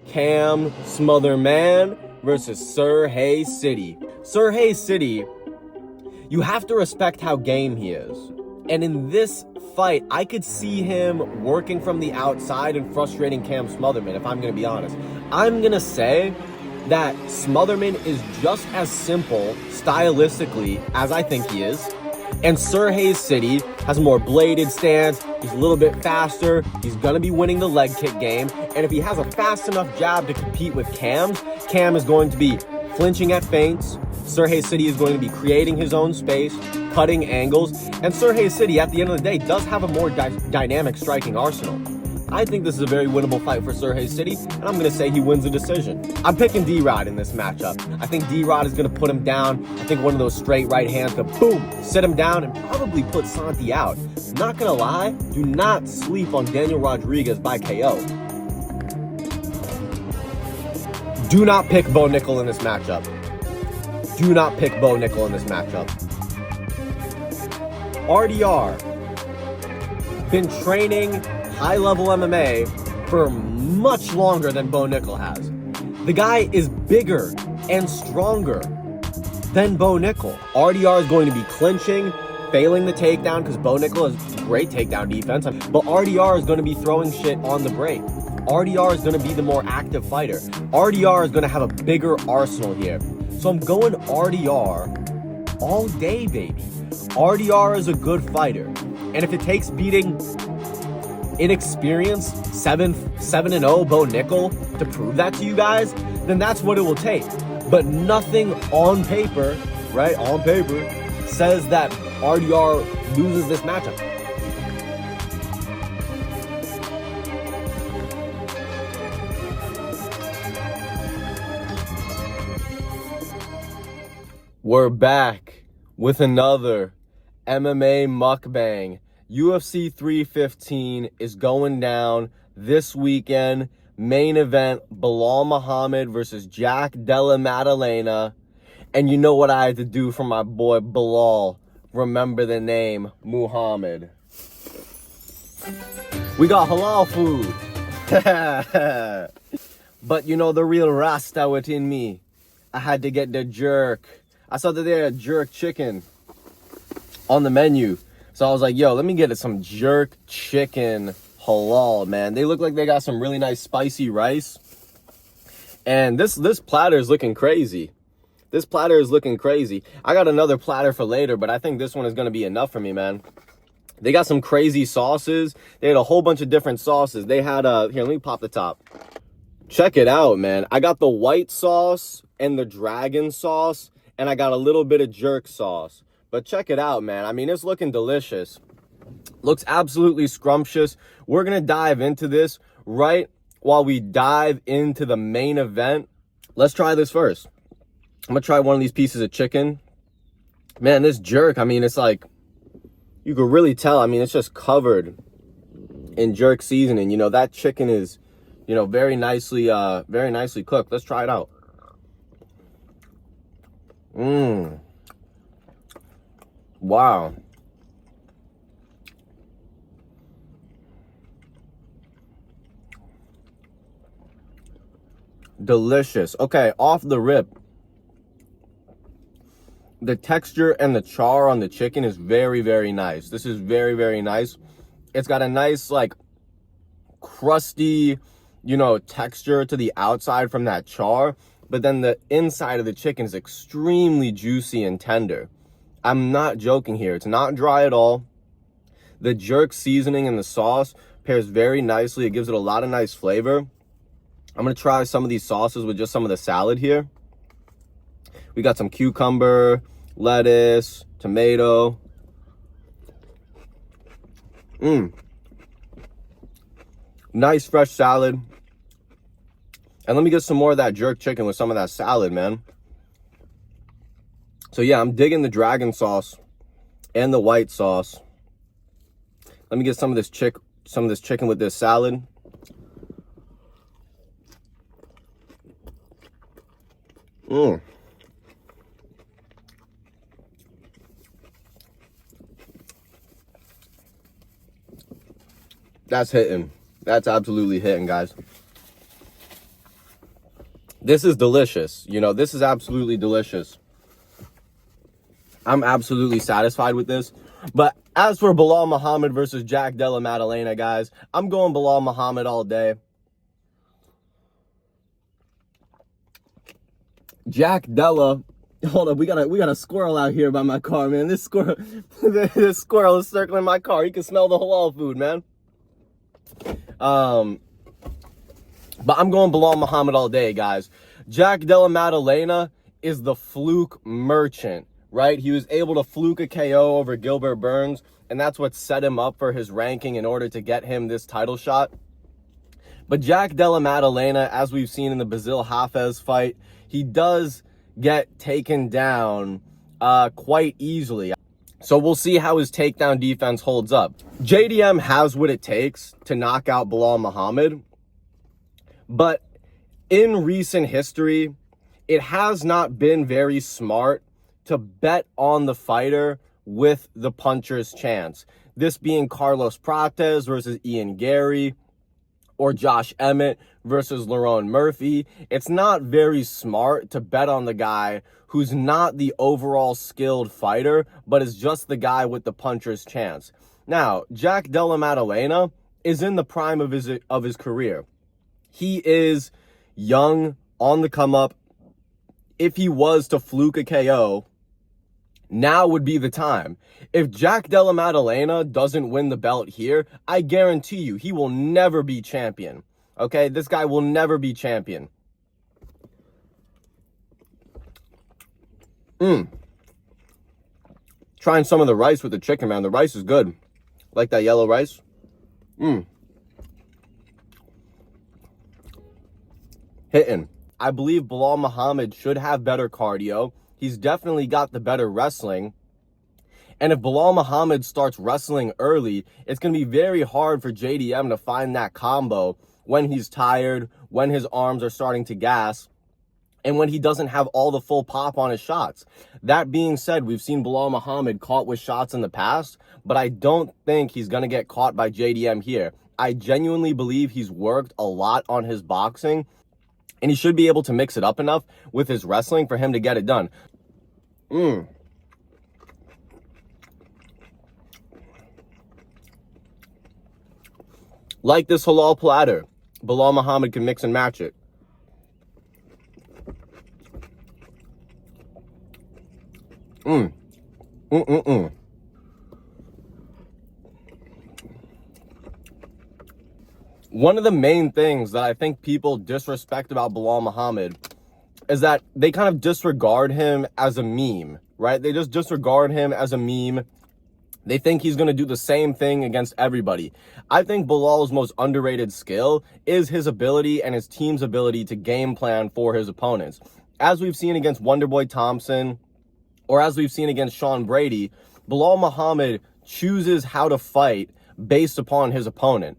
Cam Smotherman versus Sir Hay City. Sir Hay City, you have to respect how game he is. And in this fight, I could see him working from the outside and frustrating Cam Smotherman, if I'm going to be honest. I'm going to say that Smotherman is just as simple stylistically as I think he is. And Sir Hay City has a more bladed stance. He's a little bit faster. He's going to be winning the leg kick game. And if he has a fast enough jab to compete with Cam's, Cam is going to be flinching at feints. Sir Hay City is going to be creating his own space, cutting angles. And Sir Hay City, at the end of the day, does have a more dynamic striking arsenal. I think this is a very winnable fight for Sir Hay City, and I'm going to say he wins the decision. I'm picking D-Rod in this matchup. I think D-Rod is going to put him down. I think one of those straight right hands to boom, sit him down, and probably put Santi out. Not going to lie, do not sleep on Daniel Rodriguez by KO. Do not pick Bo Nickel in this matchup. Do not pick Bo Nickel in this matchup. RDR, been training high-level MMA for much longer than Bo Nickel has. The guy is bigger and stronger than Bo Nickel. RDR is going to be clinching, failing the takedown because Bo Nickel has great takedown defense, but RDR is going to be throwing shit on the break. RDR is going to be the more active fighter. RDR is going to have a bigger arsenal here. So I'm going RDR all day, baby. RDR is a good fighter. And if it takes beating inexperienced 7-0 Bo Nickel to prove that to you guys, then that's what it will take. But nothing on paper, right, on paper, says that RDR loses this matchup. We're back with another MMA mukbang. UFC 315 is going down this weekend. Main event, Bal Muhammad versus Jack Della Maddalena. And you know what I had to do for my boy Bilal. Remember the name, Muhammad. We got halal food. But you know the real Rasta within me. I had to get the jerk. I saw that they had jerk chicken on the menu. So I was like, yo, let me get some jerk chicken halal, man. They look like they got some really nice spicy rice. And this platter is looking crazy. This platter is looking crazy. I got another platter for later, but I think this one is going to be enough for me, man. They got some crazy sauces. They had a whole bunch of different sauces. They had, here, let me pop the top. Check it out, man. I got the white sauce and the dragon sauce, and I got a little bit of jerk sauce. But check it out, man. I mean, it's looking delicious. Looks absolutely scrumptious. We're going to dive into this right while we dive into the main event. Let's try this first. I'm going to try one of these pieces of chicken. Man, this jerk, I mean, it's like, you could really tell. I mean, it's just covered in jerk seasoning. You know, that chicken is, you know, very nicely cooked. Let's try it out. Wow. Delicious. Okay, off the rip, the texture and the char on the chicken is very, very nice. This is very, very nice. It's got a nice, like, crusty, you know, texture to the outside from that char, but then the inside of the chicken is extremely juicy and tender. I'm not joking here. It's not dry at all. The jerk seasoning and the sauce pairs very nicely. It gives it a lot of nice flavor. I'm going to try some of these sauces with just some of the salad here. We got some cucumber, lettuce, tomato. Nice fresh salad. And let me get some more of that jerk chicken with some of that salad, man. So yeah, I'm digging the dragon sauce and the white sauce. Let me get some of this chicken with this salad. That's hitting. That's absolutely hitting, guys. This is delicious. You know, this is absolutely delicious. I'm absolutely satisfied with this. But as for Bal Muhammad versus Jack Della Maddalena, guys, I'm going Bal Muhammad all day. Jack Della, hold up, we got a squirrel out here by my car, man. This squirrel is circling my car. He can smell the halal food, man. But I'm going Bal Muhammad all day, guys. Jack Della Maddalena is the fluke merchant, right? He was able to fluke a KO over Gilbert Burns, and that's what set him up for his ranking in order to get him this title shot. But Jack Della Maddalena, as we've seen in the Basil Hafez fight, he does get taken down quite easily. So we'll see how his takedown defense holds up. JDM has what it takes to knock out Bal Muhammad, but in recent history, it has not been very smart to bet on the fighter with the puncher's chance. This being Carlos Prates versus Ian Gary, or Josh Emmett versus Lerone Murphy. It's not very smart to bet on the guy who's not the overall skilled fighter, but is just the guy with the puncher's chance. Now, Jack Della Maddalena is in the prime of his career. He is young, on the come up. If he was to fluke a KO, now would be the time. If Jack Della Maddalena doesn't win the belt here, I guarantee you he will never be champion. Okay, this guy will never be champion. Trying some of the rice with the chicken, man. The rice is good. Like that yellow rice. Hitting. I believe Bal Muhammad should have better cardio. He's definitely got the better wrestling. And if Bal Muhammad starts wrestling early, it's going to be very hard for JDM to find that combo when he's tired, when his arms are starting to gas, and when he doesn't have all the full pop on his shots. That being said, we've seen Bal Muhammad caught with shots in the past, but I don't think he's going to get caught by JDM here. I genuinely believe he's worked a lot on his boxing, and he should be able to mix it up enough with his wrestling for him to get it done. Like this halal platter, Bal Muhammad can mix and match it. One of the main things that I think people disrespect about Bal Muhammad is that they kind of disregard him as a meme, right? They just disregard him as a meme. They think he's going to do the same thing against everybody. I think Bilal's most underrated skill is his ability and his team's ability to game plan for his opponents. As we've seen against Wonderboy Thompson, or as we've seen against Sean Brady, Bal Muhammad chooses how to fight based upon his opponent.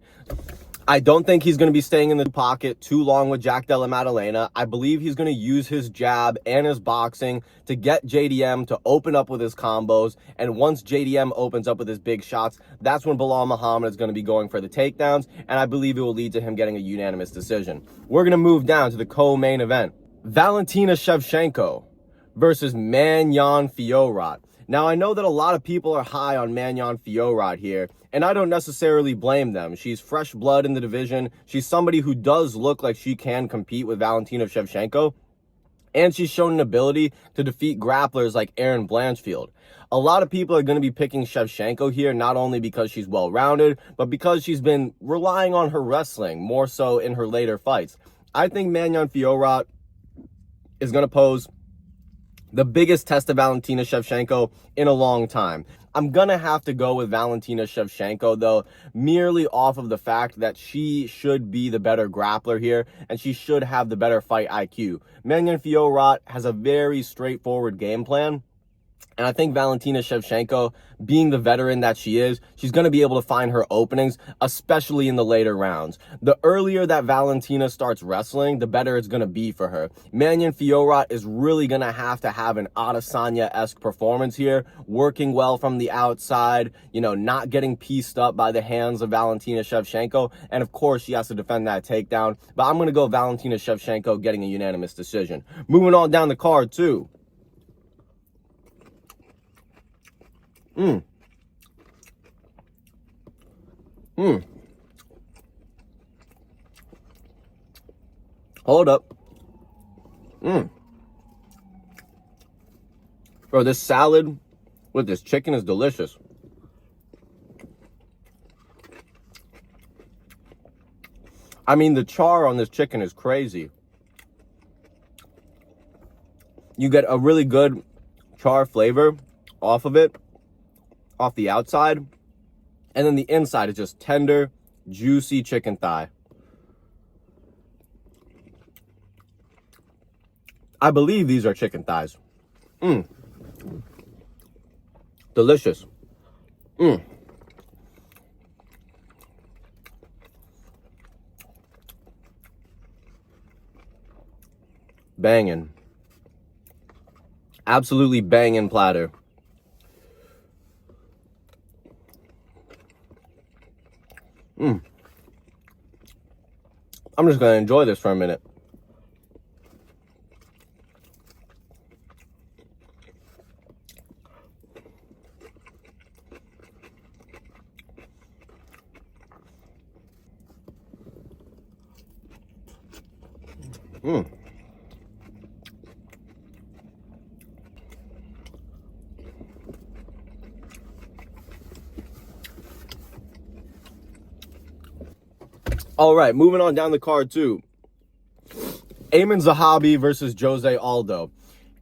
I don't think he's going to be staying in the pocket too long with Jack Della Maddalena. I believe he's going to use his jab and his boxing to get JDM to open up with his combos. And once JDM opens up with his big shots, that's when Bal Muhammad is going to be going for the takedowns. And I believe it will lead to him getting a unanimous decision. We're going to move down to the co-main event. Valentina Chevhenko versus Manan Fiorat. Now, I know that a lot of people are high on Manan Fiorat here, and I don't necessarily blame them. She's fresh blood in the division. She's somebody who does look like she can compete with Valentina Shevchenko, and she's shown an ability to defeat grapplers like Erin Blanchfield. A lot of people are going to be picking Shevchenko here, not only because she's well-rounded, but because she's been relying on her wrestling, more so in her later fights. I think Manan Fiorat is going to pose the biggest test of Valentina Shevchenko in a long time. I'm going to have to go with Valentina Shevchenko, though, merely off of the fact that she should be the better grappler here, and she should have the better fight IQ. Manan Fiorat has a very straightforward game plan, And I think Valentina Shevchenko, being the veteran that she is, she's going to be able to find her openings, especially in the later rounds. The earlier that Valentina starts wrestling, the better it's going to be for her. Manan Fiorat is really going to have an Adesanya-esque performance here, working well from the outside, you know, not getting pieced up by the hands of Valentina Shevchenko. And of course, she has to defend that takedown. But I'm going to go Valentina Shevchenko getting a unanimous decision. Moving on down the card, too. Hold up. Bro, this salad with this chicken is delicious. I mean, the char on this chicken is crazy. You get a really good char flavor off of it, off the outside, and then the inside is just tender, juicy chicken thigh. I believe these are chicken thighs. Delicious. Banging. Absolutely banging platter. I'm just going to enjoy this for a minute. All right, moving on down the card too. Aiemann Zahabi versus Jose Aldo.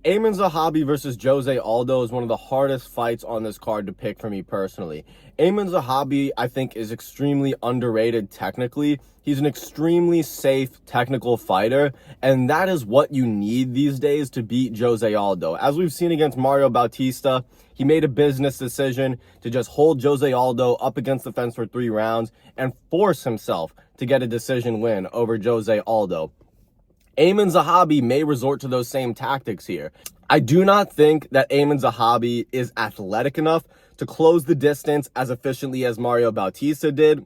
Aiemann Zahabi versus Jose Aldo is one of the hardest fights on this card to pick for me personally. Aiemann Zahabi, I think, is extremely underrated technically. He's an extremely safe technical fighter, and that is what you need these days to beat Jose Aldo. As we've seen against Mario Bautista, he made a business decision to just hold Jose Aldo up against the fence for 3 rounds and force himself to get a decision win over Jose Aldo. Aiemann Zahabi may resort to those same tactics here. I do not think that Aiemann Zahabi is athletic enough to close the distance as efficiently as Mario Bautista did.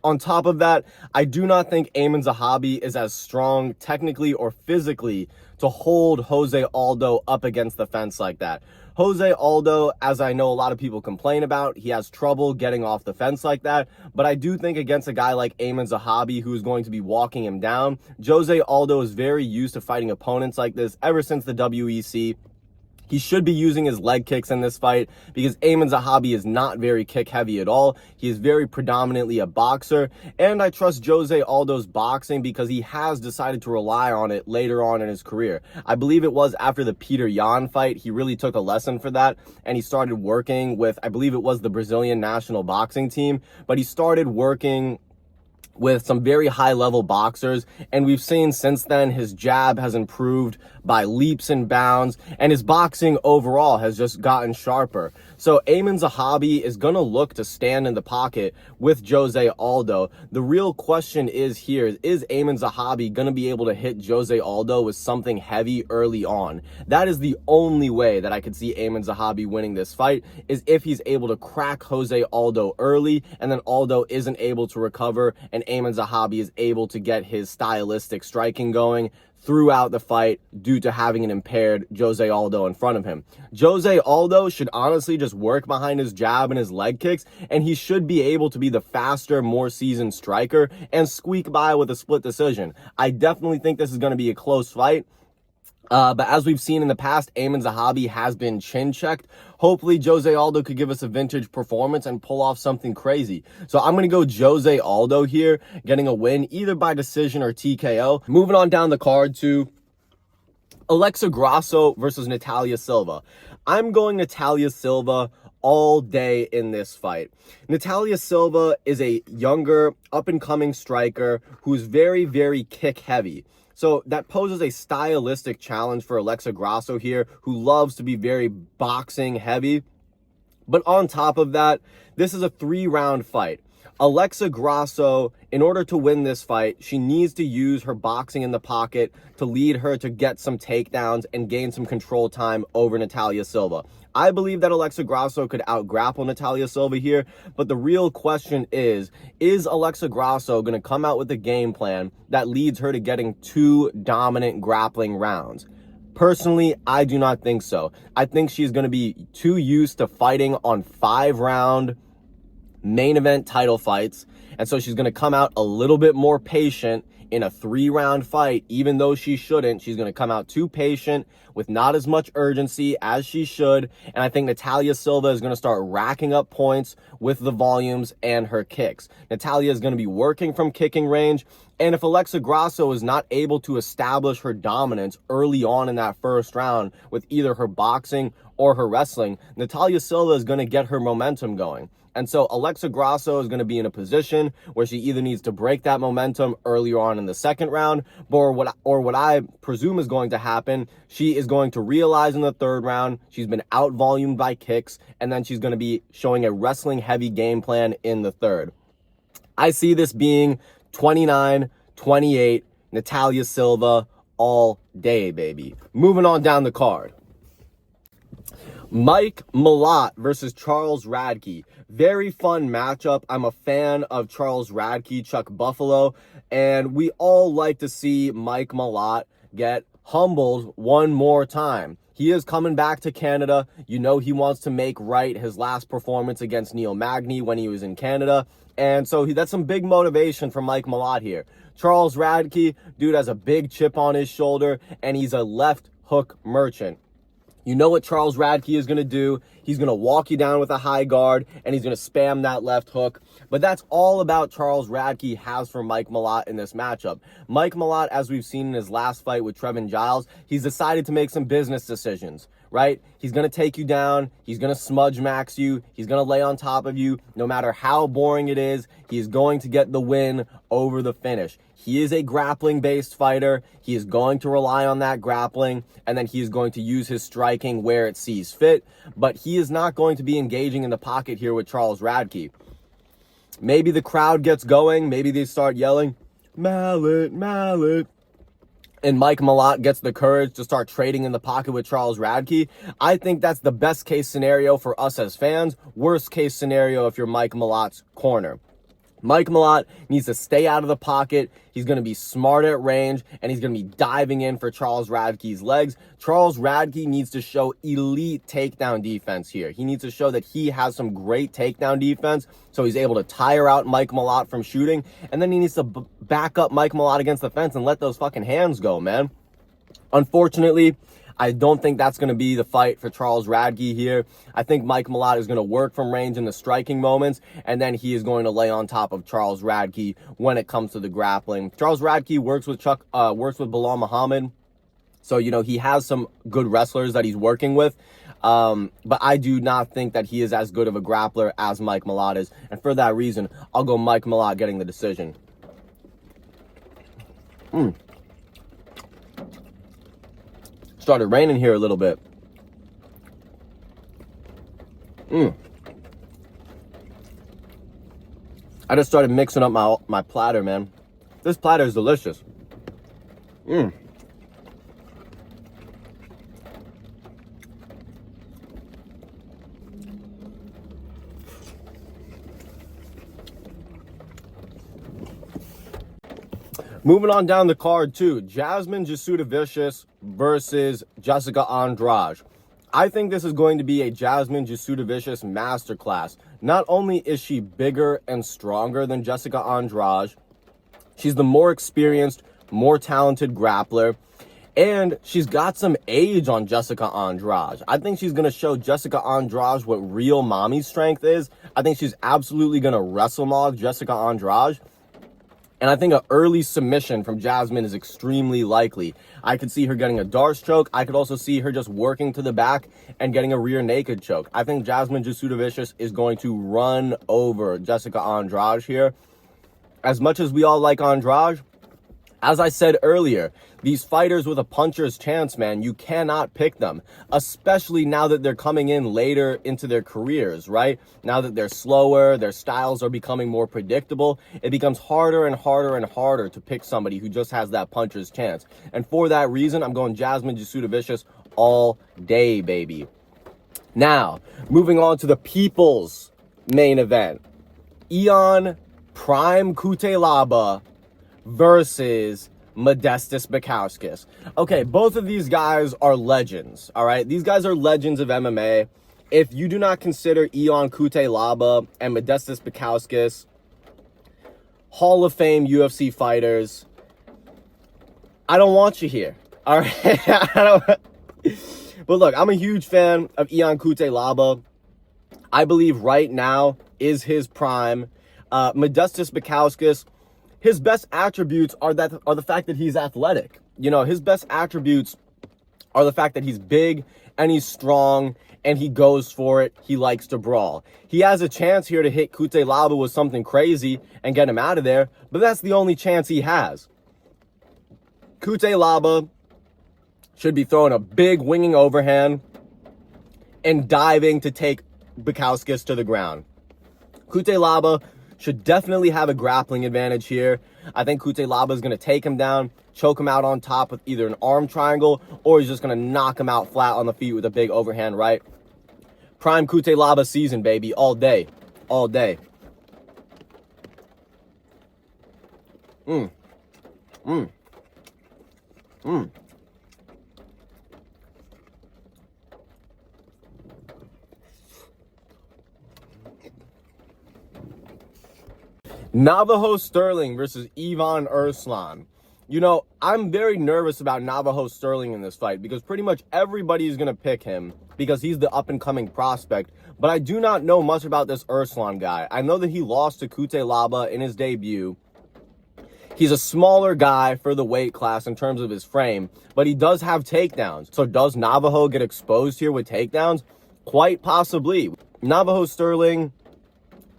On top of that, I do not think Aiemann Zahabi is as strong technically or physically to hold Jose Aldo up against the fence like that. Jose Aldo, as I know a lot of people complain about, he has trouble getting off the fence like that. But I do think against a guy like Aiemann Zahabi, who is going to be walking him down, Jose Aldo is very used to fighting opponents like this ever since the WEC. He should be using his leg kicks in this fight because Aiemann Zahabi is not very kick heavy at all. He is very predominantly a boxer, and I trust Jose Aldo's boxing because he has decided to rely on it later on in his career. I believe it was after the Peter Yan fight, he really took a lesson for that, and he started working with, I believe it was the Brazilian national boxing team, but he started working with some very high-level boxers, and we've seen since then his jab has improved by leaps and bounds, and his boxing overall has just gotten sharper. So Aiemann Zahabi is going to look to stand in the pocket with Jose Aldo. The real question is here, is Aiemann Zahabi going to be able to hit Jose Aldo with something heavy early on? That is the only way that I could see Aiemann Zahabi winning this fight, is if he's able to crack Jose Aldo early, and then Aldo isn't able to recover, and Aiemann Zahabi is able to get his stylistic striking going throughout the fight due to having an impaired Jose Aldo in front of him. Jose Aldo should honestly just work behind his jab and his leg kicks, and he should be able to be the faster, more seasoned striker and squeak by with a split decision. I definitely think this is going to be a close fight. But as we've seen in the past, Aiemann Zahabi has been chin-checked. Hopefully, Jose Aldo could give us a vintage performance and pull off something crazy. So I'm going to go Jose Aldo here, getting a win either by decision or TKO. Moving on down the card to Alexa Graasso versus Natalyia Silva. I'm going Natalyia Silva all day in this fight. Natalyia Silva is a younger, up-and-coming striker who's very, very kick-heavy. So that poses a stylistic challenge for Alexa Graasso here, who loves to be very boxing heavy. But on top of that, this is a 3-round fight. Alexa Graasso, in order to win this fight, she needs to use her boxing in the pocket to lead her to get some takedowns and gain some control time over Natalyia Silva. I believe that Alexa Graasso could out-grapple Natalyia Silva here, but the real question is Alexa Graasso going to come out with a game plan that leads her to getting 2 dominant grappling rounds? Personally, I do not think so. I think she's going to be too used to fighting on 5-round main event title fights, and so she's going to come out a little bit more patient in a 3-round fight. Even though she shouldn't, she's going to come out too patient with not as much urgency as she should, and I think Natalyia Silva is going to start racking up points with the volumes and her kicks. Natalyia is going to be working from kicking range, and if Alexa Graasso is not able to establish her dominance early on in that first round with either her boxing or her wrestling, Natalyia Silva is going to get her momentum going. And so Alexa Graasso is going to be in a position where she either needs to break that momentum earlier on in the second round, or what I presume is going to happen, she is going to realize in the third round she's been out-volumed by kicks, and then she's going to be showing a wrestling-heavy game plan in the third. I see this being 29-28, Natalyia Silva all day, baby. Moving on down the card. Mike Malot versus Charles Radkkey. Very fun matchup. I'm a fan of Charles Radkkey, Chuck Buffalo, and we all like to see Mike Malot get humbled one more time. He is coming back to Canada. You know he wants to make right his last performance against Neil Magny when he was in Canada, and so that's some big motivation for Mike Malot here. Charles Radkkey, dude, has a big chip on his shoulder, and he's a left hook merchant. You know what Charles Radkkey is going to do. He's going to walk you down with a high guard, and he's going to spam that left hook. But that's all about Charles Radkkey has for Mike Malot in this matchup. Mike Malot, as we've seen in his last fight with Trevin Giles, he's decided to make some business decisions, right? He's going to take you down. He's going to smudge max you. He's going to lay on top of you. No matter how boring it is, he's going to get the win over the finish. He is a grappling-based fighter. He is going to rely on that grappling, and then he is going to use his striking where it sees fit. But he is not going to be engaging in the pocket here with Charles Radkkey. Maybe the crowd gets going. Maybe they start yelling, "Mallet, Mallet," and Mike Malot gets the courage to start trading in the pocket with Charles Radkkey. I think that's the best case scenario for us as fans. Worst case scenario if you're Mike Malot's corner. Mike Malot needs to stay out of the pocket. He's going to be smart at range, and he's going to be diving in for Charles Radtkey's legs. Charles Radkkey needs to show elite takedown defense here. He needs to show that he has some great takedown defense, so he's able to tire out Mike Malot from shooting, and then he needs to back up Mike Malot against the fence and let those fucking hands go, man. Unfortunately, I don't think that's going to be the fight for Charles Radkkey here. I think Mike Malot is going to work from range in the striking moments, and then he is going to lay on top of Charles Radkkey when it comes to the grappling. Charles Radkkey works with Bal Muhammad, so, you know, he has some good wrestlers that he's working with, but I do not think that he is as good of a grappler as Mike Malot is, and for that reason, I'll go Mike Malot getting the decision. Started raining here a little bit. I just started mixing up my platter, man. This platter is delicious. Moving on down the card too, Jasmine Jasudavicius versus Jessica Andrade. I think this is going to be a Jasmine Jasudavicius masterclass. Not only is she bigger and stronger than Jessica Andrade, she's the more experienced, more talented grappler, and she's got some age on Jessica Andrade. I think she's going to show Jessica Andrade what real mommy strength is. I think she's absolutely going to wrestle maul Jessica Andrade. And I think an early submission from Jasmine is extremely likely. I could see her getting a Darce choke. I could also see her just working to the back and getting a rear naked choke. I think Jasmine Jasudavicius is going to run over Jessica Andrade here. As much as we all like Andrade, as I said earlier, these fighters with a puncher's chance, man, you cannot pick them, especially now that they're coming in later into their careers, right? Now that they're slower, their styles are becoming more predictable, it becomes harder and harder and harder to pick somebody who just has that puncher's chance. And for that reason, I'm going Jasmine Jasudavicius all day, baby. Now, moving on to the people's main event. Yvon Prime Cutel versus Modestas Bicowskis. Okay, both of these guys are legends, all right? These guys are legends of MMA. If you do not consider Yvon Cutel and Modestas Bicowskis Hall of Fame UFC fighters, I don't want you here, all right? But look, I'm a huge fan of Yvon Cutel. I believe right now is his prime. Modestas Bicowskis, his best attributes are the fact that he's athletic. You know, his best attributes are the fact that he's big and he's strong and he goes for it. He likes to brawl. He has a chance here to hit Cutel with something crazy and get him out of there, but that's the only chance he has. Cutel should be throwing a big winging overhand and diving to take Bicowskis to the ground. Cutel should definitely have a grappling advantage here. I think Cutel is going to take him down, choke him out on top with either an arm triangle, or he's just going to knock him out flat on the feet with a big overhand right. Prime Cutel season, baby, all day. All day. Navajo Sterling versus Yvon Urslan. You know, I'm very nervous about Navajo Sterling in this fight because pretty much everybody is going to pick him because he's the up-and-coming prospect. But I do not know much about this Urslan guy. I know that he lost to Cutel in his debut. He's a smaller guy for the weight class in terms of his frame, but he does have takedowns. So does Navajo get exposed here with takedowns? Quite possibly. Navajo Sterling,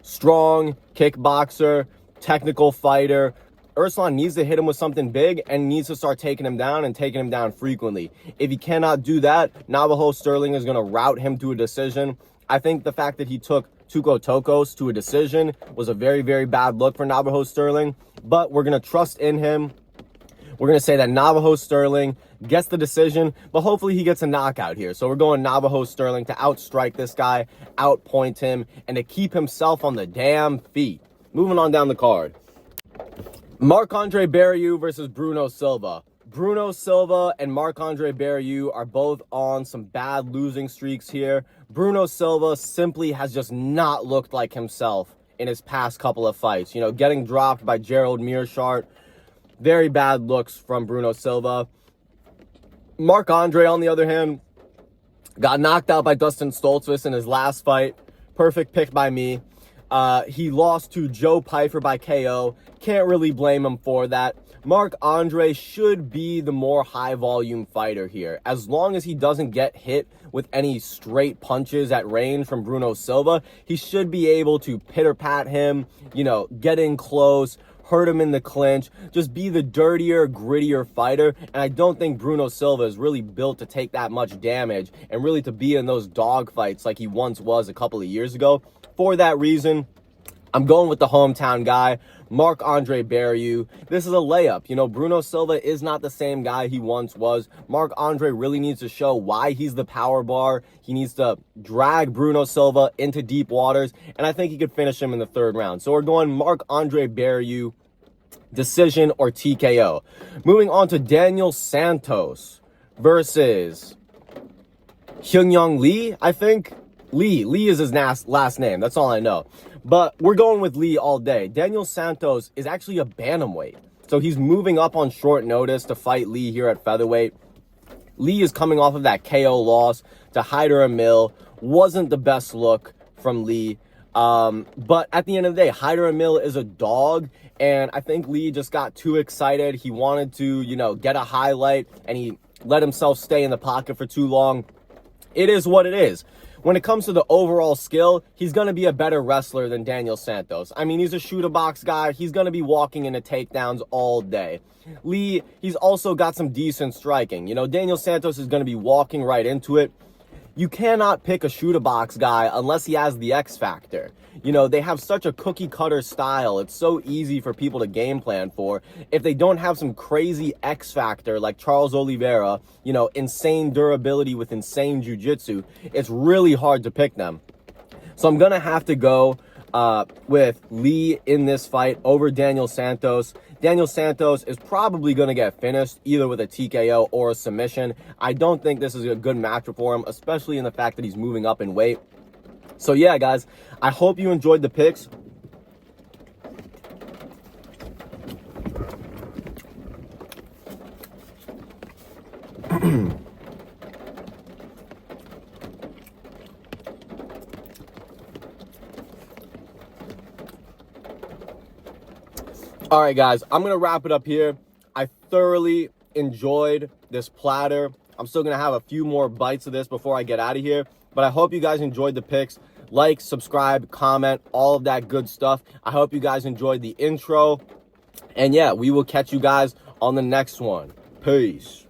strong kickboxer, technical fighter. Urslan needs to hit him with something big and needs to start taking him down and taking him down frequently. If he cannot do that, Navajo Sterling is going to rout him to a decision. I think the fact that he took Tuco Tokos to a decision was a very, very bad look for Navajo Sterling, but we're going to trust in him. We're going to say that Navajo Sterling gets the decision, but hopefully he gets a knockout here. So we're going Navajo Sterling to outstrike this guy, outpoint him, and to keep himself on the damn feet. Moving on down the card. Marc-Andre Beru versus Bruno Silva. Bruno Silva and Marc-Andre Beru are both on some bad losing streaks here. Bruno Silva simply has just not looked like himself in his past couple of fights. You know, getting dropped by Gerald Mearshart. Very bad looks from Bruno Silva. Marc-Andre, on the other hand, got knocked out by Dustin Stoltzfus in his last fight. Perfect pick by me. He lost to Joe Pyfer by KO. Can't really blame him for that. Marc-Andre should be the more high-volume fighter here. As long as he doesn't get hit with any straight punches at range from Bruno Silva, he should be able to pitter-pat him, you know, get in close, hurt him in the clinch, just be the dirtier, grittier fighter. And I don't think Bruno Silva is really built to take that much damage and really to be in those dog fights like he once was a couple of years ago. For that reason, I'm going with the hometown guy, Marc-Andre Beru. This is a layup. You know, Bruno Silva is not the same guy he once was. Marc-Andre really needs to show why he's the power bar. He needs to drag Bruno Silva into deep waters, and I think he could finish him in the third round. So we're going Marc-Andre Beru, decision or TKO. Moving on to Daniel Santos versus Hyun Lee, I think. Lee is his last name. That's all I know. But we're going with Lee all day. Daniel Santos is actually a bantamweight. So he's moving up on short notice to fight Lee here at featherweight. Lee is coming off of that KO loss to Hyder Emil. Wasn't the best look from Lee. But at the end of the day, Hyder Emil is a dog, and I think Lee just got too excited. He wanted to, you know, get a highlight, and he let himself stay in the pocket for too long. It is what it is. When it comes to the overall skill, he's going to be a better wrestler than Daniel Santos. I mean, he's a shoot box guy. He's going to be walking into takedowns all day. Lee, he's also got some decent striking. You know, Daniel Santos is going to be walking right into it. You cannot pick a shoot box guy unless he has the X factor. You know, they have such a cookie cutter style. It's so easy for people to game plan for. If they don't have some crazy X factor like Charles Oliveira, you know, insane durability with insane jiu-jitsu, it's really hard to pick them. So I'm going to have to go with Lee in this fight over Daniel Santos. Daniel Santos is probably going to get finished either with a TKO or a submission. I don't think this is a good matchup for him, especially in the fact that he's moving up in weight. So yeah, guys, I hope you enjoyed the picks. All right, guys, I'm going to wrap it up here. I thoroughly enjoyed this platter. I'm still going to have a few more bites of this before I get out of here. But I hope you guys enjoyed the picks. Like, subscribe, comment, all of that good stuff. I hope you guys enjoyed the intro. And yeah, we will catch you guys on the next one. Peace.